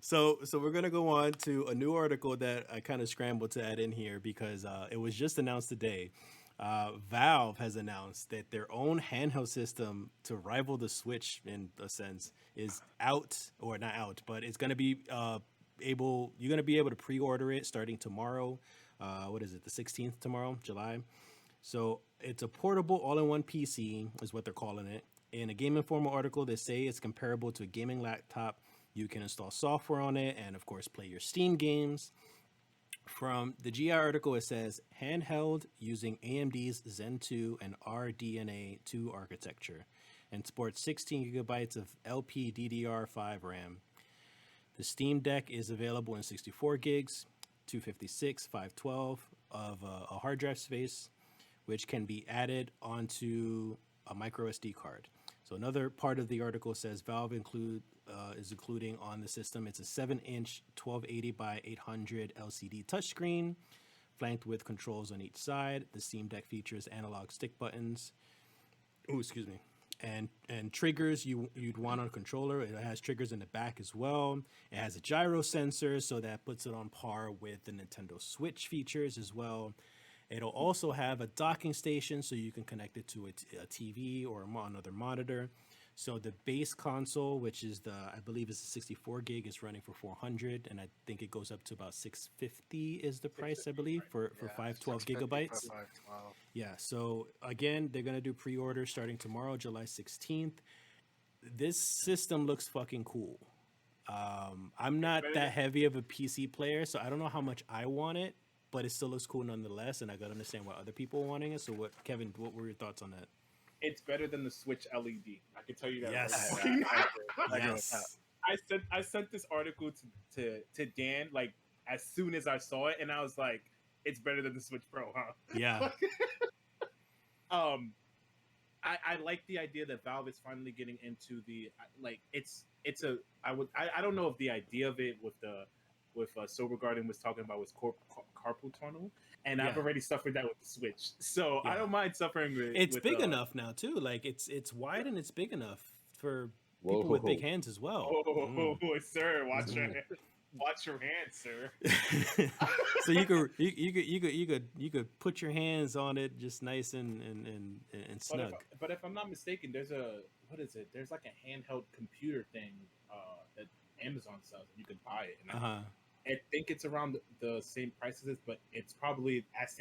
So we're gonna go on to a new article that I kind of scrambled to add in here because it was just announced today. Valve has announced that their own handheld system to rival the Switch in a sense is out, or not out, but it's gonna be able. You're gonna be able to pre-order it starting tomorrow. What is it? The 16th tomorrow, July. So it's a portable all-in-one PC, is what they're calling it. In a Game Informer article, they say it's comparable to a gaming laptop. You can install software on it and, of course, play your Steam games. From the GI article, it says handheld using AMD's Zen 2 and RDNA 2 architecture and sports 16 gigabytes of LPDDR5 RAM. The Steam Deck is available in 64 gigs, 256, 512 of a hard drive space, which can be added onto a micro SD card. So another part of the article says Valve is including on the system. It's a 7-inch 1280 by 800 LCD touchscreen, flanked with controls on each side. The Steam Deck features analog stick buttons. Oh, excuse me. And triggers you'd want on a controller. It has triggers in the back as well. It has a gyro sensor, so that puts it on par with the Nintendo Switch features as well. It'll also have a docking station, so you can connect it to a TV or another monitor. So the base console, which is I believe is the 64 gig, is running for 400, and I think it goes up to about 650 is the price, I believe, for 512 gigabytes. Yeah. So again, they're gonna do pre-order starting tomorrow, July 16th. This system looks fucking cool. I'm not that heavy of a PC player, so I don't know how much I want it, but it still looks cool nonetheless, and I gotta understand why other people are wanting it. So Kevin, what were your thoughts on that? It's better than the Switch LED. I can tell you that. Yes. Right now. Yes. I sent this article to Dan like as soon as I saw it, and I was like, "It's better than the Switch Pro, huh?" Yeah. I like the idea that Valve is finally getting into the like. I don't know if the idea of it with Sober Garden was talking about was carpal tunnel, and I've already suffered that with the Switch, so I don't mind suffering with. It's big enough now too. Like it's wide and it's big enough for people with big hands as well. Oh, sir, watch your hands, sir. So you could put your hands on it just nice and snug. But if I'm not mistaken, there's There's like a handheld computer thing that Amazon sells. You can buy it. And I think it's around the same price as this, but it's probably as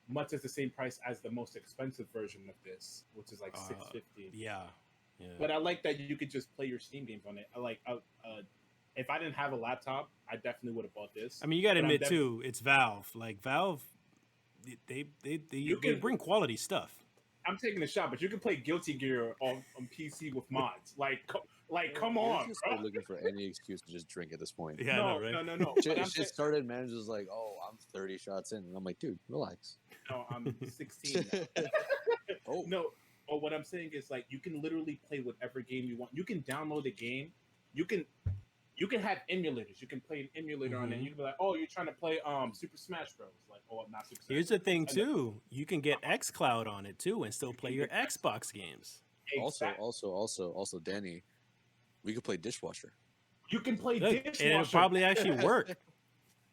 much as the same price as the most expensive version of this, which is like $650. Yeah. But I like that you could just play your Steam games on it. If I didn't have a laptop, I definitely would have bought this. I mean, you got to admit too, it's Valve. Like Valve, they bring quality stuff. I'm taking a shot, but you can play Guilty Gear on PC with mods. Come on, just bro. Looking for any excuse to just drink at this point. Yeah, no. Shit started. Manager's like, "Oh, I'm 30 shots in," and I'm like, "Dude, relax." No, I'm 16. Oh no. But what I'm saying is like you can literally play whatever game you want. You can download a game. You can have emulators. You can play an emulator on it. And you can be like, "Oh, you're trying to play Super Smash Bros." Like, "Oh, I'm not Super Smash." Here's the thing too. You can get xCloud on it too and still play your Xbox games. Exactly. Also, Danny, we could play Dishwasher. You can play Dishwasher. And it'll probably actually work.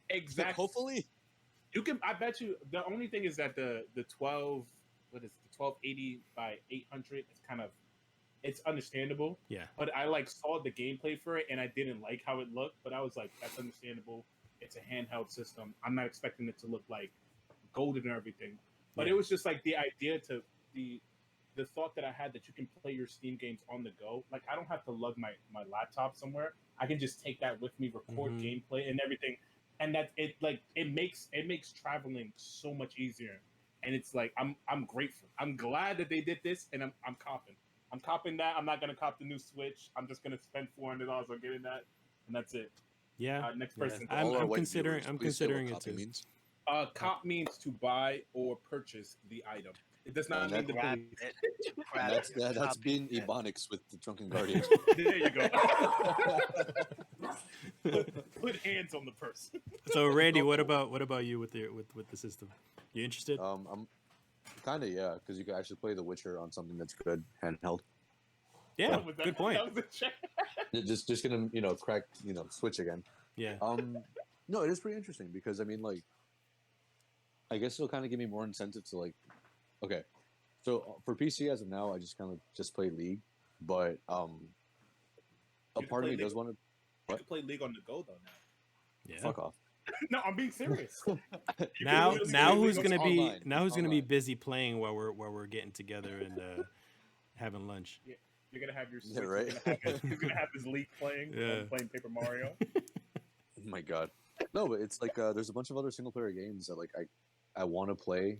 Exactly. Hopefully. You can. I bet you. The only thing is that the 1280 by 800 is kind of, it's understandable. Yeah. But I saw the gameplay for it and I didn't like how it looked. But I was like, that's understandable. It's a handheld system. I'm not expecting it to look like golden and everything. But it was just like the idea to the thought that I had that you can play your Steam games on the go. Like I don't have to lug my laptop somewhere. I can just take that with me, record gameplay and everything. And that it makes traveling so much easier. And it's like I'm grateful. I'm glad that they did this, and I'm copping. I'm copping that. I'm not gonna cop the new Switch. I'm just gonna spend $400 on getting that, and that's it. Yeah. Next person. I'm considering it too. Means. Cop means to buy or purchase the item. It does not mean That's being Ebonics with the Drunken Guardian. There you go. Put hands on the person. So Randy, what about you with the system? You interested? I'm kind of because you can actually play The Witcher on something that's good handheld. Yeah, Was that- good point. That was a check. Just gonna crack switch again. Yeah. No, it is pretty interesting because I mean like I guess it'll kind of give me more incentive to like okay. So for PC as of now, I just kind of just play League, but a You can part of play me does League- want to You can play League on the go though now. Yeah. fuck off. No, I'm being serious. You can Now, literally now play who's League gonna on- be online. now who's It's gonna be online. busy playing while we're getting together and having lunch? You're gonna have your Yeah, Switch. right? You're gonna have this League playing, Yeah. playing Paper Mario. Oh my god. No, but it's like there's a bunch of other single player games that like I want to play,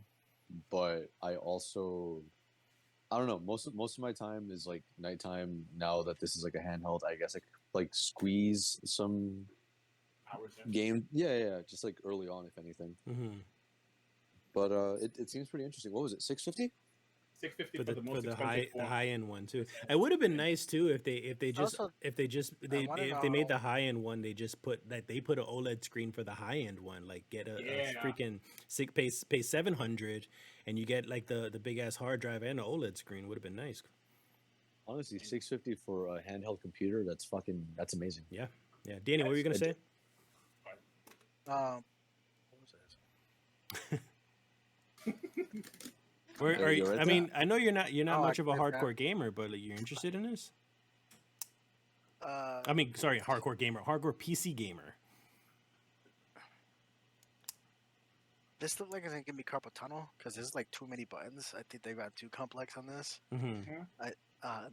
but I also I don't know. Most of my time is like nighttime. Now that this is like a handheld, I guess I could like squeeze some Hours in. game. Yeah. Just like early on, if anything. Mm-hmm. But it seems pretty interesting. What was it? 650? 650 For for the the most the expensive form. high end one too. It would have been nice too if they Also, wanna made the know- high end one, they just put an OLED screen for the high end one. Like get a Yeah. freaking pay 700 and you get like the big ass hard drive and an OLED screen. Would have been nice. Honestly, 650 for a handheld computer. That's amazing. Yeah. Danny, what were you gonna say? What was this? Or, There are you you, go, right I mean, I know you're not Oh, much I of a get that. hardcore gamer, but like, you're interested in this. Uh, I mean, sorry, hardcore PC gamer. this looks like it's gonna give me carpal tunnel because there's like too many buttons. I think they got too complex on this. Mm-hmm.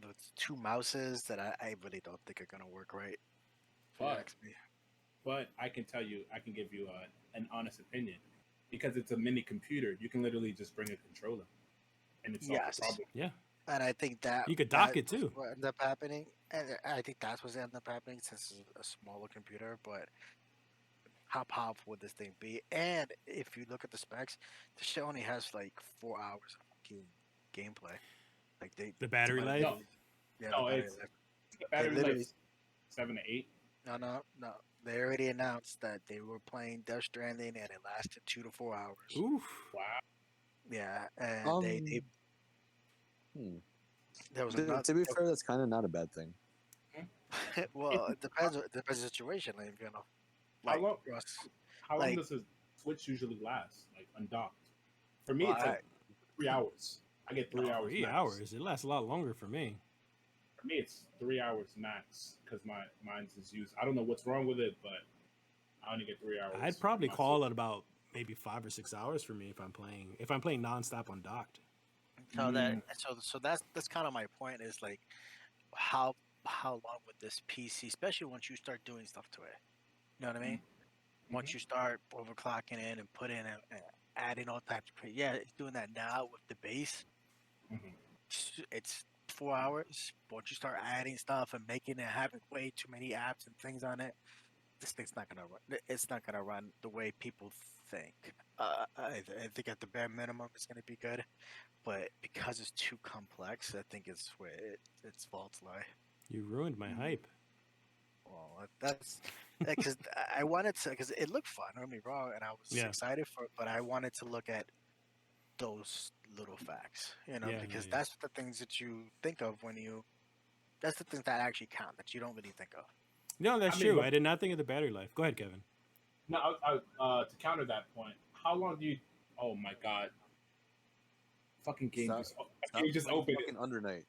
With 2 mouses that I really don't think are gonna work right. for But- XP. But I can tell you, I can give you an honest opinion. Because it's a mini computer, you can literally just bring a controller, and it's solve Yes. the problem. Yeah, And I think that you could dock that it too. is what ended up happening, and I think that's what's ended up happening since it's a smaller computer. But how powerful would this thing be? And if you look at the specs, the shit only has like 4 hours of fucking gameplay. Like The battery life. No, yeah, no, the battery it's- life. the battery literally- life 7 to 8. No. They already announced that they were playing Death Stranding, and it lasted 2 to 4 hours. Oof. Wow. Yeah, and they there was To be fair, that's kind of not a bad thing. well, it depends. It depends on the situation. Like, you know, How long? Russ, How long like- does a Switch usually last? Like undocked. For me, Well, it's like 3 hours. I get 3 hours. 3 max. hours. It lasts a lot longer for me. For me, it's 3 hours max because mine's is used. I don't know what's wrong with it, but I only get 3 hours. I'd probably on my call Switch. it about maybe 5 or 6 hours for me if I'm playing nonstop on docked. so that's kind of my point. Is like, how long would this PC, especially once you start doing stuff to it? You know what I mean? Once you start overclocking in and putting in and adding all types of it's doing that now with the base. Mhm. It's 4 hours. But once you start adding stuff and making it having way too many apps and things on it, this thing's not gonna run. It's not gonna run the way people think. I think at the bare minimum it's gonna be good, but because it's too complex, I think it's where its faults lie. You ruined my hype. Well, that's because I wanted to, because it looked fun. Don't get me wrong, and I was Yeah. excited for it, but I wanted to look at those little facts, Yeah, because yeah. that's the things that you think of when you. That's the things that actually count that you don't really think of. No, that's I mean, true. look- I did not think of the battery life. Go ahead, Kevin. No, to counter that point, how long do you? Oh my god! Fucking game Stop- just. Stop You just playing opened it. fucking Under Night.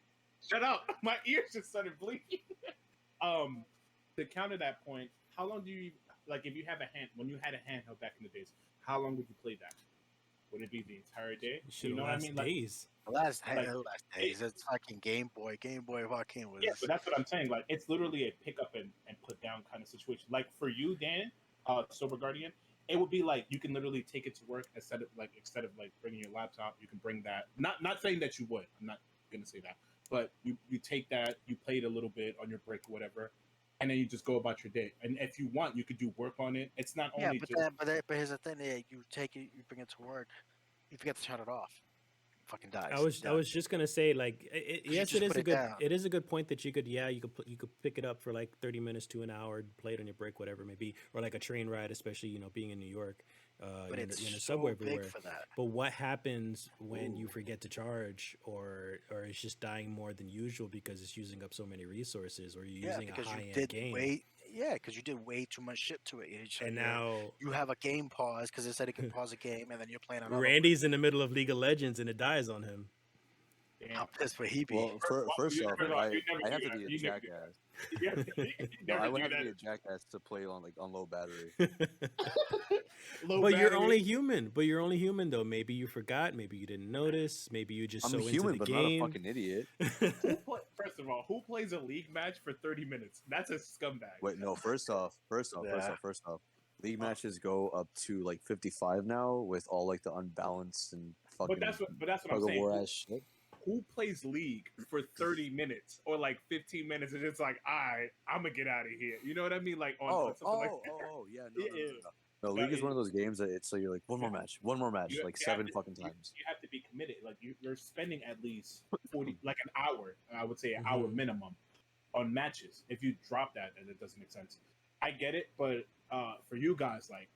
Shut up! My ears just started bleeding. To counter that point, how long do you like if you have a hand when you had a handheld back in the days? How long would you play that? Would it be the entire day? Should You know what I mean? Like, days. The last Like, days, it's fucking Game Boy fucking was. yeah, but that's what I'm saying. Like, it's literally a pick up and put down kind of situation. Like for you, Dan, Sober Guardian, it would be like you can literally take it to work instead of bringing your laptop. You can bring that. Not saying that you would. I'm not gonna say that. But you take that, you play it a little bit on your break or whatever, and then you just go about your day. And if you want, you could do work on it. It's not Yeah, only but just but here's the thing: you take it, you bring it to work, you forget to shut it off, it fucking dies. I was just gonna say like yes, just it is put a it good down. it is a good point that you could pick it up for like 30 minutes to an hour, play it on your break, whatever it may be, or like a train ride, especially being in New York, But in, it's in a so subway big everywhere. for that. But what happens when you Ooh. forget to charge, or it's just dying more than usual because it's using up so many resources, or you're Yeah, using a because you high end did game, way yeah, because you did way too much shit to it. So and now you have a game pause because it said it could pause a game, and then you're playing another one. Randy's in the middle of League of Legends and it dies on him. Damn. How pissed would he be? Well, first off, First of all, you never I have do to that. be a You never do jackass. that. You No, I never would do have to be a that. jackass to play on low battery. Low But you're battery. only human. But you're only human, though. Maybe you forgot. Maybe you didn't notice. Maybe you're just I'm so into human, the but not a game. fucking idiot. First of all, who plays a league match for 30 minutes? That's a scumbag. Wait, no. First off. Yeah. League matches go up to like 55 now with all like the unbalanced and fucking But that's what I'm tug of saying. war ass shit. Who plays league for 30 minutes or like 15 minutes and it's like, I'm gonna get out of here. You know what I mean? Like on something like that. Yeah. Yeah. No, League is one of those games that it's like you're like one more match, You- like you have 7 to- fucking you- times. You have to be committed. Like you're spending at least 40, like an hour. I would say an hour minimum on matches. If you drop that, then it doesn't make sense. I get it, but for you guys, like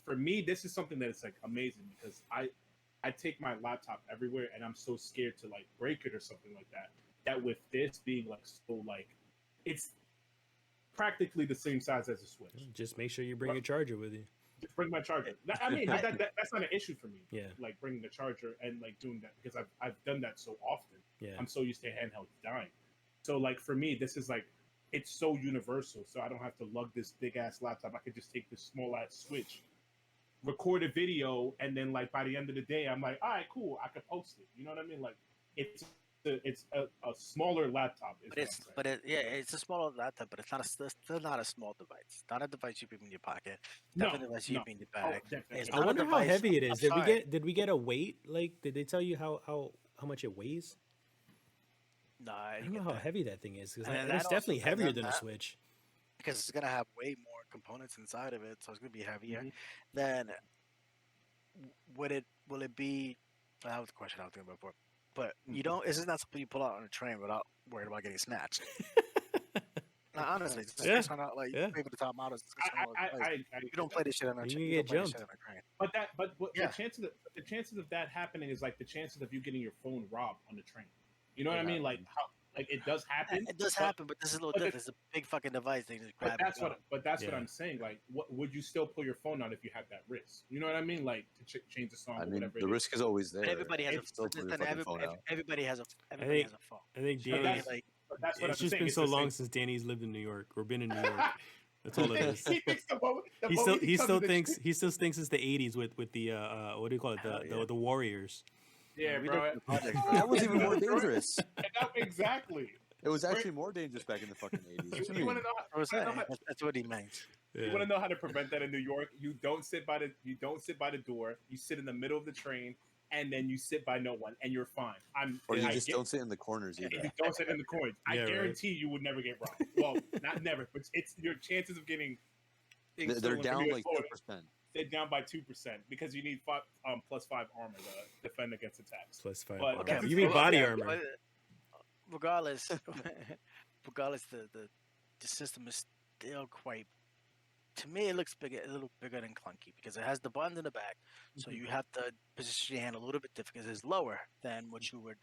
for me, this is something that is like amazing because I take my laptop everywhere and I'm so scared to like break it or something like that. That with this being like so like it's practically the same size as a Switch. Just make sure you bring your charger with you. Just bring my charger. I mean, that's not an issue for me. Yeah. Like bringing the charger and like doing that because I've done that so often. Yeah. I'm so used to handheld dying. So like for me, this is like it's so universal. So I don't have to lug this big ass laptop. I could just take this small ass Switch, record a video, and then like by the end of the day, I'm like, all right, cool, I could post it. You know what I mean? Like it's a smaller laptop. It's a smaller laptop, but it's still not a small device. It's not a device you keep in your pocket. It's No, definitely a device you no. keep in your Oh, bag. definitely. It's I not a wonder how device- heavy it I'm is. Did sorry. we get a weight? Like, did they tell you how much it weighs? No, I don't know how heavy that thing is because And it's that also- definitely and heavier then than a that- Switch. because it's gonna have way more components inside of it, so it's gonna be heavier. Mhm. Then will it be? That was the question I was thinking about before. But you don't. This is not something you pull out on a train without worried about getting snatched. No, honestly, it's Yeah. just not like Yeah. maybe the top models. It's just one of those places. I You don't play this shit on a You train. can You get don't play this jumped. shit on a train. But Yeah. the chances of that happening is like the chances of you getting your phone robbed on the train. You know what I It mean? Like how like it does happen. It does but- happen, but this is a little but different. It's a big fucking device. They just grab But that's and go. what what Yeah. I'm saying. Like, what would you still pull your phone out if you had that risk? You know what I mean? Like to change the song I or mean, whatever. the it is. risk is always there. But everybody has a Still pull your then fucking phone out. everybody has a think- has a phone. I think But Danny. that's- Like But that's what It's I'm just saying. been It's so the long same- since Danny's lived in New York or been in New York. That's all it is. He thinks the moment He still he he comes still in the thinks street- he still thinks it's the '80s with the what do you call it Hell yeah. the Warriors. Yeah, we bro. did the project, bro. That was even more dangerous. Exactly. It was actually more dangerous back in the fucking 80s. You want to know? That's what I'm saying. know how- That's what he meant. You want to know how to prevent that in New York? You don't sit by the door. You sit in the middle of the train, and then you sit by no one, and you're fine. Or you I just get- don't sit in the corners and either. you don't sit in the corners. I Yeah, right. guarantee you would never get robbed. Well, not never, but it's your chances of getting things They're stolen from down you like is lower. 2%. They're down by 2% because you need +5 armor to defend against attacks. +5 But armor. that's- You mean body Yeah, armor? but regardless, the system is still quite. To me, it looks bigger, a little bigger than clunky because it has the buttons in the back, so you have to position your hand a little bit different because it's lower than what you would.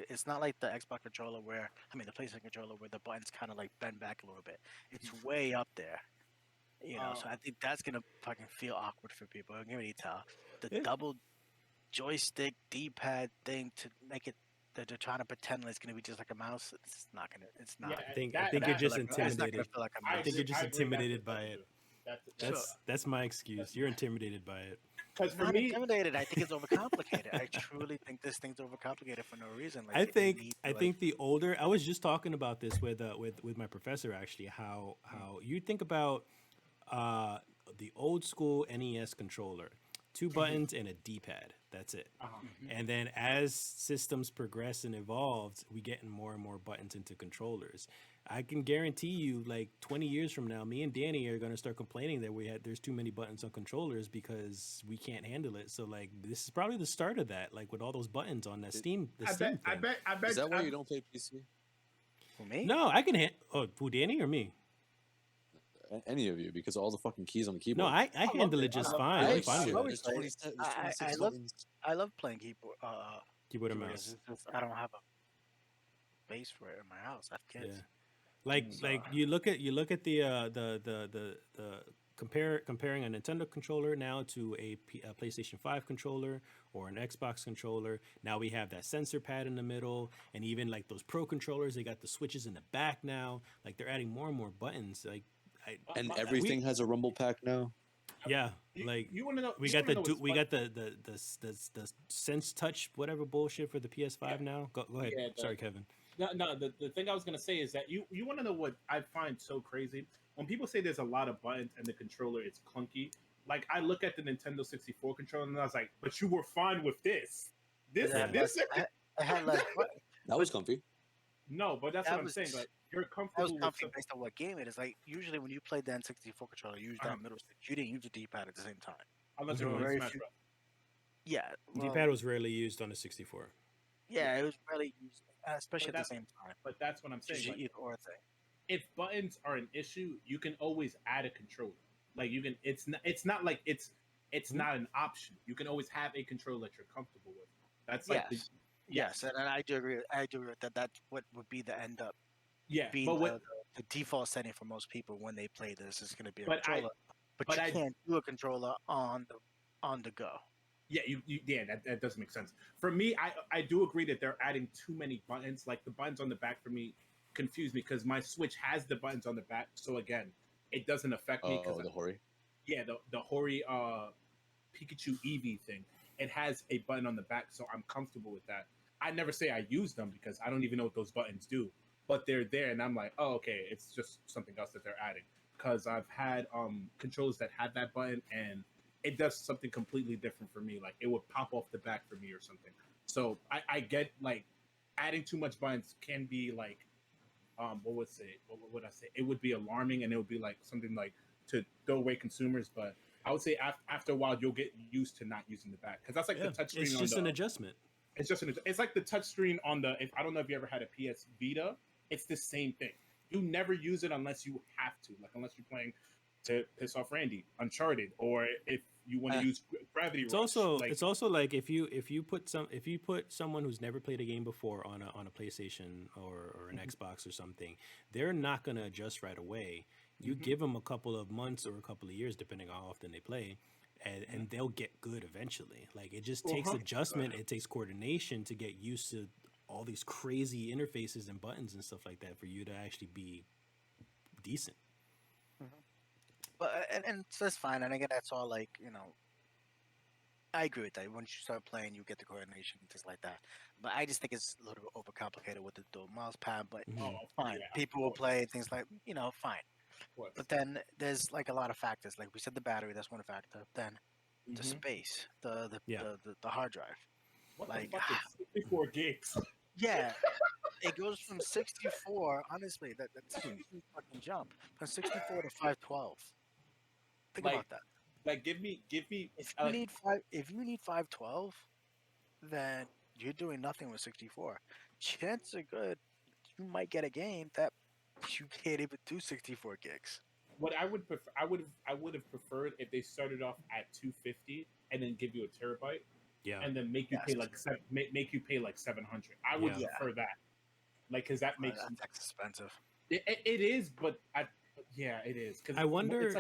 It's not like the Xbox controller the PlayStation controller where the buttons kind of like bend back a little bit. It's way up there, So I think that's gonna fucking feel awkward for people. I can already tell the Yeah. double joystick D-pad thing to make it. They're trying to pretend like it's gonna be just like a mouse. It's not gonna. It's not. Yeah, I think that- you're that- just It's not gonna intimidated. feel like a I mouse. think you're agree- just I agree intimidated that's by the it. thing. That's my excuse. You're intimidated by it. Because for Not me, intimidated. I think it's overcomplicated. I truly think this thing's overcomplicated for no reason. Like, I it think needs I to, think the older I was just talking about this with my professor actually how you think about the old school NES controller, 2 buttons and a D-pad. That's it. And then as systems progress and evolved, we getting more and more buttons into controllers. I can guarantee you, like 20 years from now, me and Danny are gonna start complaining that there's too many buttons on controllers because we can't handle it. So like this is probably the start of that, like with all those buttons on that Steam. The I Steam bet, I thing. bet, I bet. Is that why I- you don't play PC? For me? No, I can. Who, Danny or me? any of you because of all the fucking keys on the No, keyboard. I handle it just fine. I I'm like fine shit. with I it. There's play it. 27, there's I 26 love buttons. I love playing keyboard Keyboard and keyboards. mouse. It's just I don't have a space for it in my house. I have kids. Yeah. Like you look at the comparing a Nintendo controller now to a PlayStation 5 controller or an Xbox controller. Now we have that sensor pad in the middle, and even like those Pro controllers, they got the switches in the back now. Like they're adding more and more buttons. Like And everything has a rumble pack now. yeah, You, like you want to know? we you got wanna know what's we fun- got the Sense Touch whatever bullshit for the PS5 now. Go ahead. Yeah, Sorry, Kevin. No, the thing I was gonna say is that you want to know what I find so crazy when people say there's a lot of buttons and the controller is clunky. Like I look at the Nintendo 64 controller and I was like, but you were fine with this. This Yeah, this I had less. That was comfy. no, but that's That what I'm was- saying. Like you're I was comfortable with comfy something. based on what game it is. Like usually when you played the N64 controller, you used that middle stick. You didn't use the D-pad at the same time. Unless Mhm. you're Very playing Smash few- Bros. Yeah, well, D-pad was rarely used on the 64. yeah, it was really used, especially But at the same time. But that's what I'm saying. Usually Like, either or thing. if buttons are an issue, you can always add a controller. Like you can, it's not like it's not an option. You can always have a controller that you're comfortable with. That's like Yes. Yes, and I do agree. I do agree with that. That's what would be the end up yeah. being But what the default setting for most people when they play this is going to be a But I- controller. But but you I- can't do a controller on the go. yeah, that doesn't make sense. For me, I do agree that they're adding too many buttons. Like the buttons on the back for me confuse me because my Switch has the buttons on the back. So again, it doesn't affect me because Oh, the Hori. yeah, the Hori Pikachu Eevee thing, it has a button on the back, so I'm comfortable with that. I never say I use them because I don't even know what those buttons do, but they're there, and I'm like, oh, okay, it's just something else that they're adding. Because I've had controllers that have that button, and it does something completely different for me. Like it would pop off the back for me or something. So I get like adding too much buttons can be like what would I say? It would be alarming, and it would be like something like to throw away consumers. But I would say after a while, you'll get used to not using the back because that's like Yeah, the touch it's screen. just an adjustment. It's like the touch screen on the. If I don't know if you ever had a PS Vita, it's the same thing. You never use it unless you have to, like unless you're playing to piss off Randy, Uncharted, or if you want to use Gravity It's Rush. also like if you put someone who's never played a game before on a PlayStation or an Xbox or something, they're not gonna adjust right away. You give them a couple of months or a couple of years, depending on how often they play, and they'll get good eventually. Like it just takes 100%. adjustment, it takes coordination to get used to all these crazy interfaces and buttons and stuff like that for you to actually be decent. But and so that's fine. And again, that's all like I agree with that. Once you start playing, you get the coordination and things like that. But I just think it's a little bit overcomplicated with the dual mouse pad. But Oh, fine, yeah, people will play things like fine. of course. But then there's like a lot of factors. Like we said, the battery, that's one factor. Then the Mhm. space, the Yeah. the hard drive. What like- the fuck is 64 gigs? Yeah, it goes from 64. Honestly, that's a huge fucking jump from 64 to 512. Think Like, about that. Like, give me. If you like, need if you need 512, then you're doing nothing with 64. Chances are good you might get a game that you can't even do 64 gigs. what I would prefer, I would have preferred if they started off at 250 and then give you a terabyte, Yeah. and then make you pay Yes. like make you pay like 700. I would Yeah. prefer that, like because that makes That's expensive. it is, but it is because I wonder- it's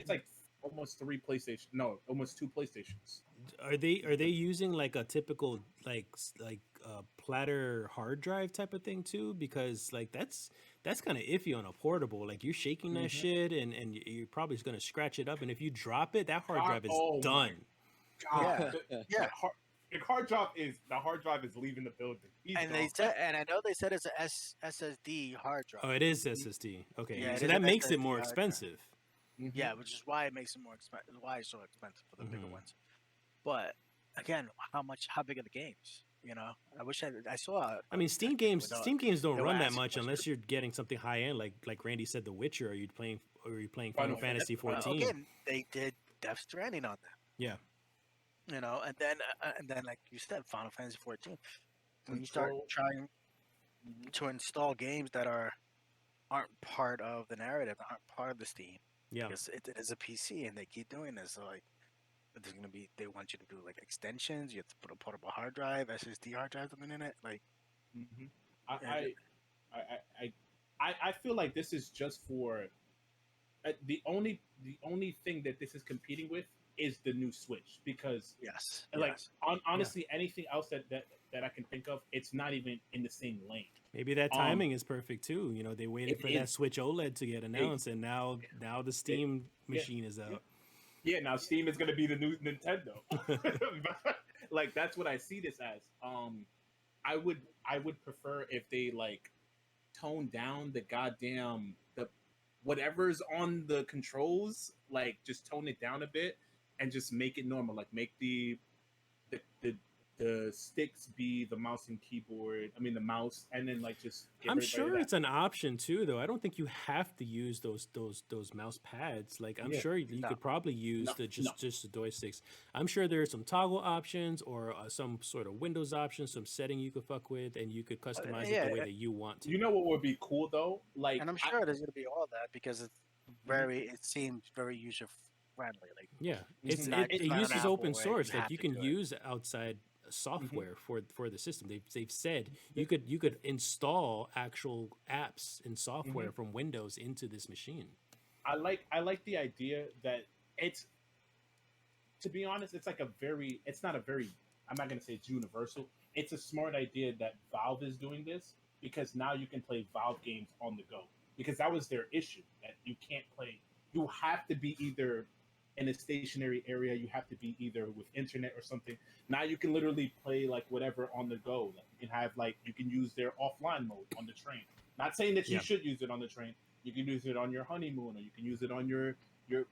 like almost almost two PlayStations. Are they using like a typical platter hard drive type of thing too? Because like that's kind of iffy on a portable. Like you're shaking that shit and you're probably just gonna scratch it up. And if you drop it, that hard drive is Oh my done. God, Yeah. the hard drive is leaving the building. He's And they gone. said, and I know they said it's a SSD hard drive. Oh, it is SSD. Okay, Yeah, it so is that an makes it SSD more hard drive. expensive. Mhm. Yeah, which is why it makes it more expensive. Why it's so expensive for the bigger Mhm. ones. But again, how big are the games? I wish I saw. I mean, Steam games without- don't no run that asking much question. unless you're getting something high end, like Randy said, The Witcher. Are you playing Final Final Fantasy Fantasy. 14? Again, they did Death Stranding on them. Yeah. And then like you said, Final Fantasy 14. When you start Control. trying to install games that are aren't part of the narrative, aren't part of the Steam. Yeah. Because it is a PC, and they keep doing this. So like, there's gonna be they want you to do like extensions. You have to put a portable hard drive, SSD hard drive, something in it. Like, Hmm. and- I feel like this is just for the only thing that this is competing with is the new Switch, because yes, like yes. honestly anything else that I can think of, it's not even in the same lane. Maybe that timing is perfect too. You know, they waited it for that is. Switch OLED to get announced, and now the Steam machine is out. Yeah, now Steam is gonna be the new Nintendo. Like that's what I see this as. I would prefer if they like tone down the goddamn the whatever's on the controls, like just tone it down a bit and just make it normal. Like make the the, the sticks be the mouse and keyboard. I mean the mouse, and then like just. Give I'm everybody sure that. it's an option too, though. I don't think you have to use those mouse pads. Like I'm Yeah. sure you No. could probably use No, just the joysticks. I'm sure there are some toggle options or some sort of Windows options, some setting you could fuck with, and you could customize it yeah, the way that you want to. You know what would be cool though? Like And I'm sure there's gonna be all that because it's it seems very user friendly. Like, Yeah, It's it, not- it, it's it not an uses Apple open where source. you Like have you to can do it. use outside software for the system. They've said you could install actual apps and software from Windows into this machine. I like the idea that it's, to be honest, it's like it's not a very, I'm not gonna say it's universal. It's a smart idea that Valve is doing this, because now you can play Valve games on the go. Because that was their issue, that you can't play. You have to be either in a stationary area. You have to be either with internet or something. Now you can literally play like whatever on the go. Like you can have you can use their offline mode on the train. Not saying that you Yeah. should use it on the train. You can use it on your honeymoon, or you can use it on your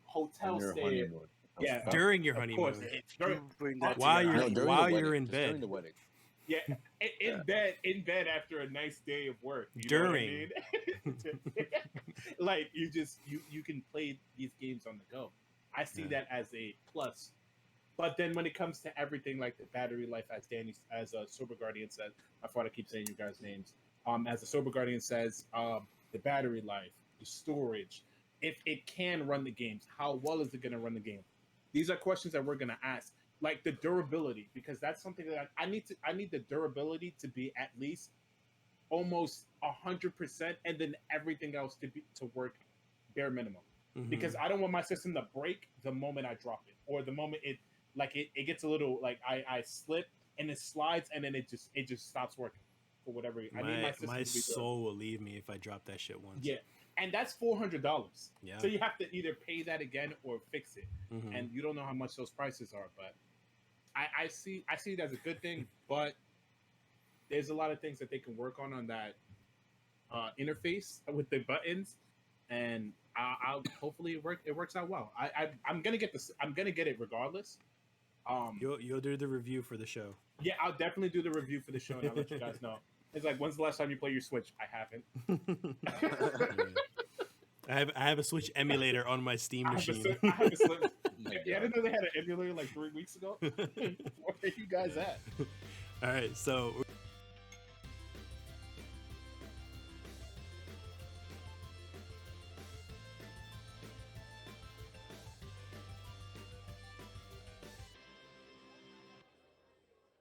hotel On your stay. honeymoon. Yeah. During your Of honeymoon, course. if During- you bring that to while your you're No, honeymoon, during while the you're wedding, in just during bed. the wedding. Yeah, in bed after a nice day of work. You know what I mean? Like you can play these games on the go. I see Yeah. that as a plus. But then when it comes to everything like the battery life, as Sober Guardian said, I thought I keep saying you guys' names. As the Sober Guardian says, the battery life, the storage, if it can run the games, how well is it going to run the game? These are questions that we're going to ask. Like the durability, because that's something that I need the durability to be at least almost 100%, and then everything else to work bare minimum. Mhm. Because I don't want my system to break the moment I drop it, or the moment it gets a little like I slip and it slides, and then it just stops working for whatever reason. I need my system my to be durable. soul will leave me if I drop that shit once. Yeah, and that's $400. Yeah. So you have to either pay that again or fix it, Mhm. and you don't know how much those prices are. But I see it as a good thing, but there's a lot of things that they can work on that interface with the buttons, and I'll hopefully it works out well. I'm gonna get this. I'm gonna get it regardless. You'll do the review for the show. Yeah, I'll definitely do the review for the show, and I'll let you guys know. It's like, when's the last time you played your Switch? I haven't. Yeah. I have a Switch emulator on my Steam machine. I have a Switch. My Yeah, I God. didn't know they had an emulator like 3 weeks ago. Where are you guys at? All right, so